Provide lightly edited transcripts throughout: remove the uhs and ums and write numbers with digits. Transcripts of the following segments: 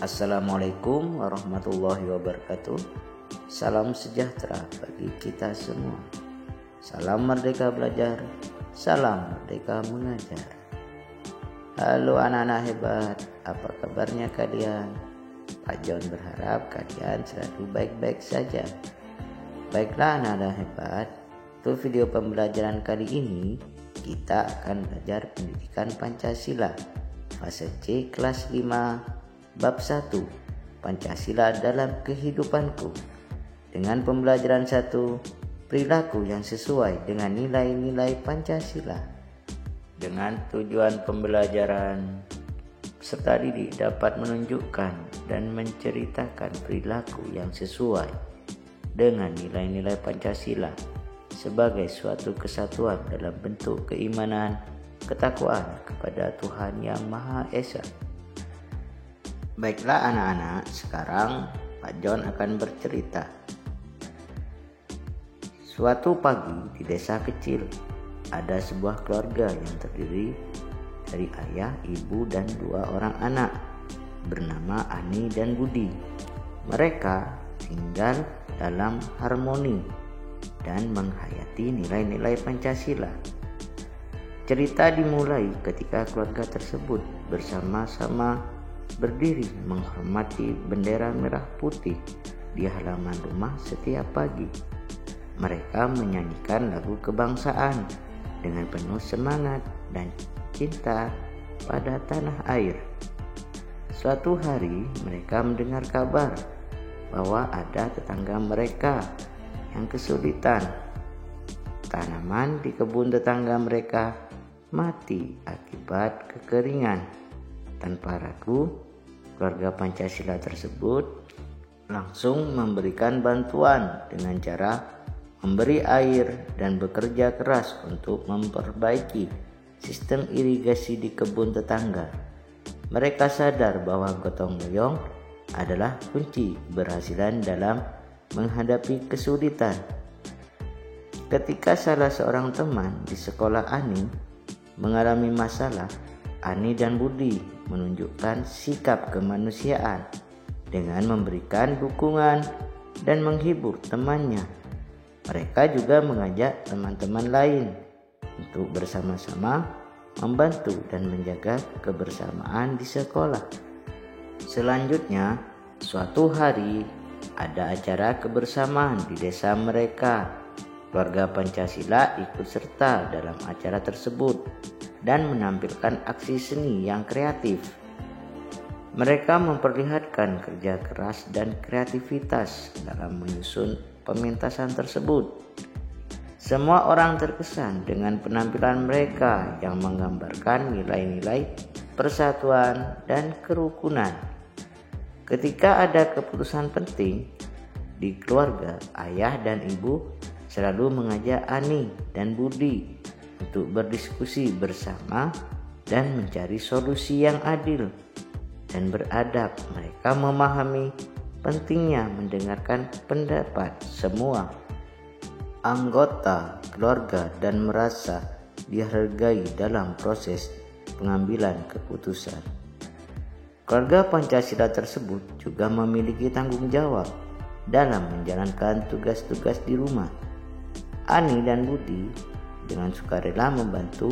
Assalamualaikum warahmatullahi wabarakatuh. Salam sejahtera bagi kita semua. Salam merdeka belajar, salam merdeka mengajar. Halo anak-anak hebat, apa kabarnya kalian? Pak John berharap kalian selalu baik-baik saja. Baiklah anak-anak hebat, untuk video pembelajaran kali ini kita akan belajar pendidikan Pancasila fase C kelas 5 bab 1 Pancasila dalam kehidupanku. Dengan pembelajaran 1, perilaku yang sesuai dengan nilai-nilai Pancasila. Dengan tujuan pembelajaran peserta didik dapat menunjukkan dan menceritakan perilaku yang sesuai dengan nilai-nilai Pancasila sebagai suatu kesatuan dalam bentuk keimanan, ketakwaan kepada Tuhan Yang Maha Esa. Baiklah anak-anak, sekarang Pak John akan bercerita. Suatu pagi di desa kecil, ada sebuah keluarga yang terdiri dari ayah, ibu, dan 2 orang anak bernama Ani dan Budi. Mereka tinggal dalam harmoni dan menghayati nilai-nilai Pancasila. Cerita dimulai ketika keluarga tersebut bersama-sama berdiri menghormati bendera merah putih di halaman rumah setiap pagi. Mereka menyanyikan lagu kebangsaan dengan penuh semangat dan cinta pada tanah air. Suatu hari mereka mendengar kabar bahwa ada tetangga mereka yang kesulitan. Tanaman di kebun tetangga mereka mati akibat kekeringan. Tanpa ragu, keluarga Pancasila tersebut langsung memberikan bantuan dengan cara memberi air dan bekerja keras untuk memperbaiki sistem irigasi di kebun tetangga. Mereka sadar bahwa gotong royong adalah kunci keberhasilan dalam menghadapi kesulitan. Ketika salah seorang teman di sekolah Ani mengalami masalah, Ani dan Budi menunjukkan sikap kemanusiaan dengan memberikan dukungan dan menghibur temannya. Mereka juga mengajak teman-teman lain untuk bersama-sama membantu dan menjaga kebersamaan di sekolah. Selanjutnya, suatu hari ada acara kebersamaan di desa mereka. Keluarga Pancasila ikut serta dalam acara tersebut dan menampilkan aksi seni yang kreatif. Mereka memperlihatkan kerja keras dan kreativitas dalam menyusun pementasan tersebut. Semua orang terkesan dengan penampilan mereka yang menggambarkan nilai-nilai persatuan dan kerukunan. Ketika ada keputusan penting di keluarga, ayah dan ibu selalu mengajak Ani dan Budi untuk berdiskusi bersama dan mencari solusi yang adil dan beradab. Mereka memahami pentingnya mendengarkan pendapat semua anggota keluarga dan merasa dihargai dalam proses pengambilan keputusan. Keluarga Pancasila tersebut juga memiliki tanggung jawab dalam menjalankan tugas-tugas di rumah. Ani dan Budi dengan sukarela membantu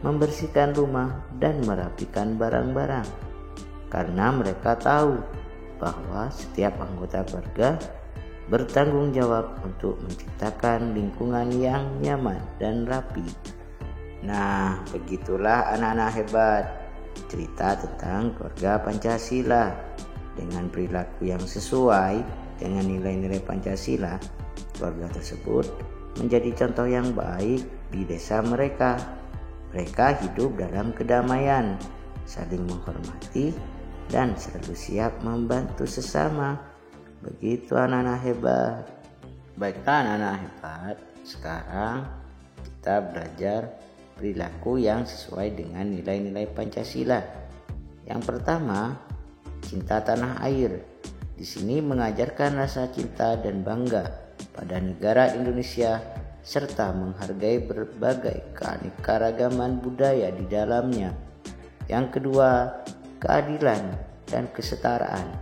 membersihkan rumah dan merapikan barang-barang, karena mereka tahu bahwa setiap anggota keluarga bertanggung jawab untuk menciptakan lingkungan yang nyaman dan rapi. Nah, begitulah anak-anak hebat, cerita tentang keluarga Pancasila. Dengan perilaku yang sesuai dengan nilai-nilai Pancasila, keluarga tersebut menjadi contoh yang baik di desa mereka. Mereka hidup dalam kedamaian, saling menghormati, dan selalu siap membantu sesama. Begitu anak-anak hebat. Baiklah anak-anak hebat, sekarang kita belajar perilaku yang sesuai dengan nilai-nilai Pancasila. Yang pertama, cinta tanah air. Di sini mengajarkan rasa cinta dan bangga pada negara Indonesia serta menghargai berbagai keanekaragaman budaya di dalamnya. Yang kedua, keadilan. dan kesetaraan.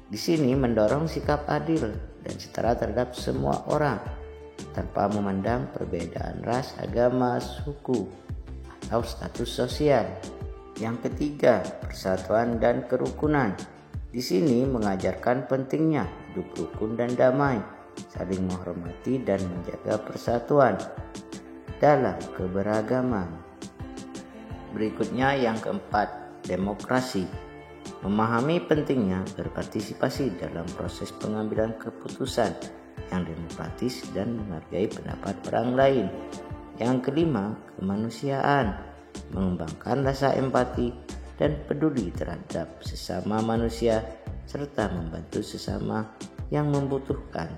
Di sini mendorong sikap adil dan setara terhadap semua orang tanpa memandang perbedaan ras, agama, suku, atau status sosial. Yang ketiga, persatuan dan kerukunan. Di sini mengajarkan pentingnya hidup rukun dan damai, saling menghormati dan menjaga persatuan dalam keberagaman. Berikutnya yang keempat, demokrasi. Memahami pentingnya berpartisipasi dalam proses pengambilan keputusan yang demokratis dan menghargai pendapat orang lain. Yang kelima, kemanusiaan. Mengembangkan rasa empati dan peduli terhadap sesama manusia serta membantu sesama yang membutuhkan.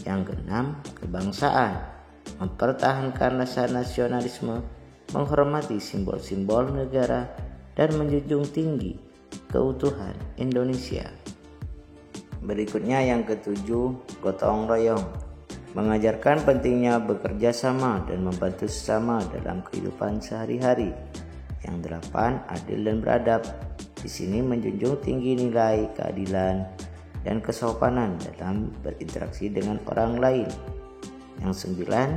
Yang keenam, kebangsaan. Mempertahankan rasa nasionalisme, menghormati simbol-simbol negara dan menjunjung tinggi keutuhan Indonesia. Berikutnya yang ketujuh, gotong royong. Mengajarkan pentingnya bekerja sama dan membantu sesama dalam kehidupan sehari-hari. Yang delapan, adil dan beradab. Di sini menjunjung tinggi nilai keadilan dan kesopanan dalam berinteraksi dengan orang lain. Yang sembilan,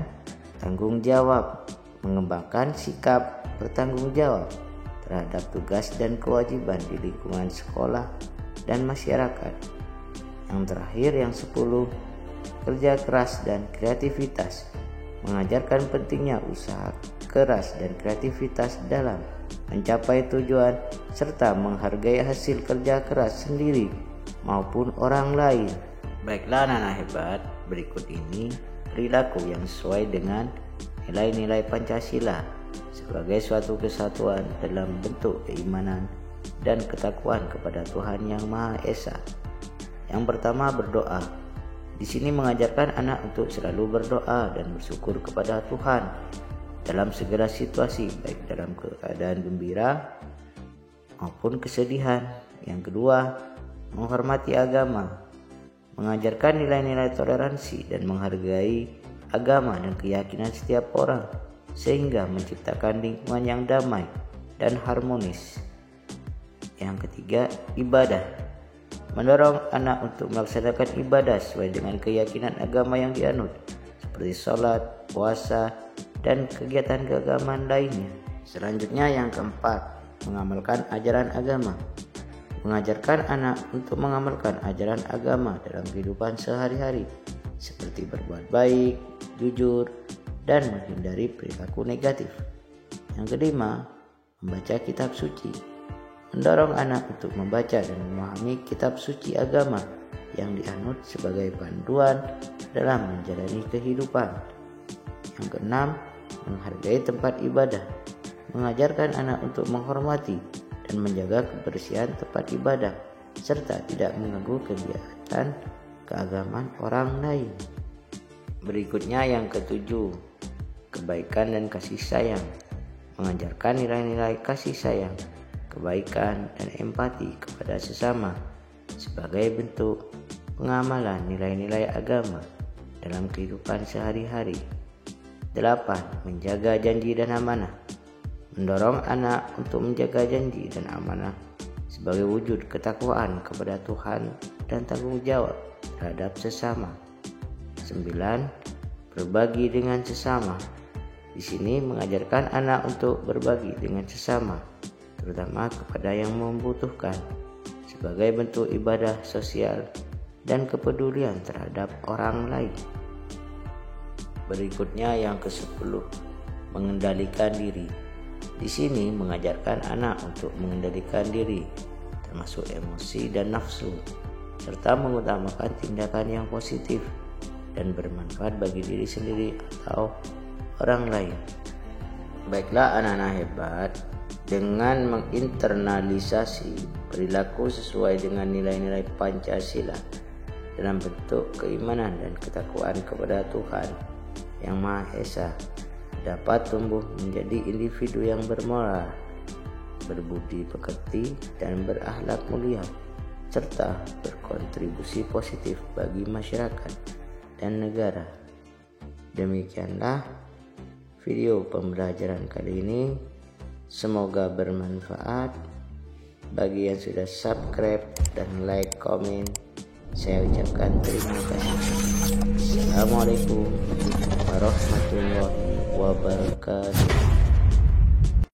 tanggung jawab. Mengembangkan sikap bertanggung jawab terhadap tugas dan kewajiban di lingkungan sekolah dan masyarakat. Yang terakhir yang 10, kerja keras dan kreativitas. Mengajarkan pentingnya usaha keras dan kreativitas dalam mencapai tujuan serta menghargai hasil kerja keras sendiri maupun orang lain. Baiklah anak-anak hebat, berikut ini perilaku yang sesuai dengan nilai-nilai Pancasila sebagai suatu kesatuan dalam bentuk keimanan dan ketakwaan kepada Tuhan Yang Maha Esa. Yang pertama, berdoa. Di sini mengajarkan anak untuk selalu berdoa dan bersyukur kepada Tuhan dalam segala situasi, baik dalam keadaan gembira maupun kesedihan. Yang kedua, menghormati agama. Mengajarkan nilai-nilai toleransi dan menghargai agama dan keyakinan setiap orang sehingga menciptakan lingkungan yang damai dan harmonis. Yang ketiga, ibadah. Mendorong anak untuk melaksanakan ibadah sesuai dengan keyakinan agama yang dianut, seperti sholat, puasa, dan kegiatan keagamaan lainnya. Selanjutnya yang keempat, mengamalkan ajaran agama. Mengajarkan anak untuk mengamalkan ajaran agama dalam kehidupan sehari-hari, seperti berbuat baik, jujur, dan menghindari perilaku negatif. Yang kelima, membaca kitab suci. Mendorong anak untuk membaca dan memahami kitab suci agama yang dianut sebagai panduan dalam menjalani kehidupan. Yang keenam, menghargai tempat ibadah. Mengajarkan anak untuk menghormati dan menjaga kebersihan tempat ibadah serta tidak mengganggu kegiatan keagamaan orang lain. Berikutnya yang ketujuh, kebaikan dan kasih sayang. Mengajarkan nilai-nilai kasih sayang, kebaikan, dan empati kepada sesama sebagai bentuk pengamalan nilai-nilai agama dalam kehidupan sehari-hari. 8. Menjaga janji dan amanah. Mendorong anak untuk menjaga janji dan amanah sebagai wujud ketakwaan kepada Tuhan dan tanggung jawab terhadap sesama. 9. Berbagi dengan sesama. Di sini mengajarkan anak untuk berbagi dengan sesama, terutama kepada yang membutuhkan, sebagai bentuk ibadah sosial dan kepedulian terhadap orang lain. Berikutnya yang ke-10, mengendalikan diri. Di sini mengajarkan anak untuk mengendalikan diri, termasuk emosi dan nafsu, serta mengutamakan tindakan yang positif dan bermanfaat bagi diri sendiri atau orang lain. Baiklah anak-anak hebat, dengan menginternalisasi perilaku sesuai dengan nilai-nilai Pancasila dalam bentuk keimanan dan ketakwaan kepada Tuhan Yang Maha Esa, dapat tumbuh menjadi individu yang bermoral, berbudi pekerti, dan berakhlak mulia, serta berkontribusi positif bagi masyarakat dan negara. Demikianlah video pembelajaran kali ini. Semoga bermanfaat. Bagi yang sudah subscribe dan like, komen, saya ucapkan terima kasih. Assalamualaikum warahmatullahi wabarakatuh.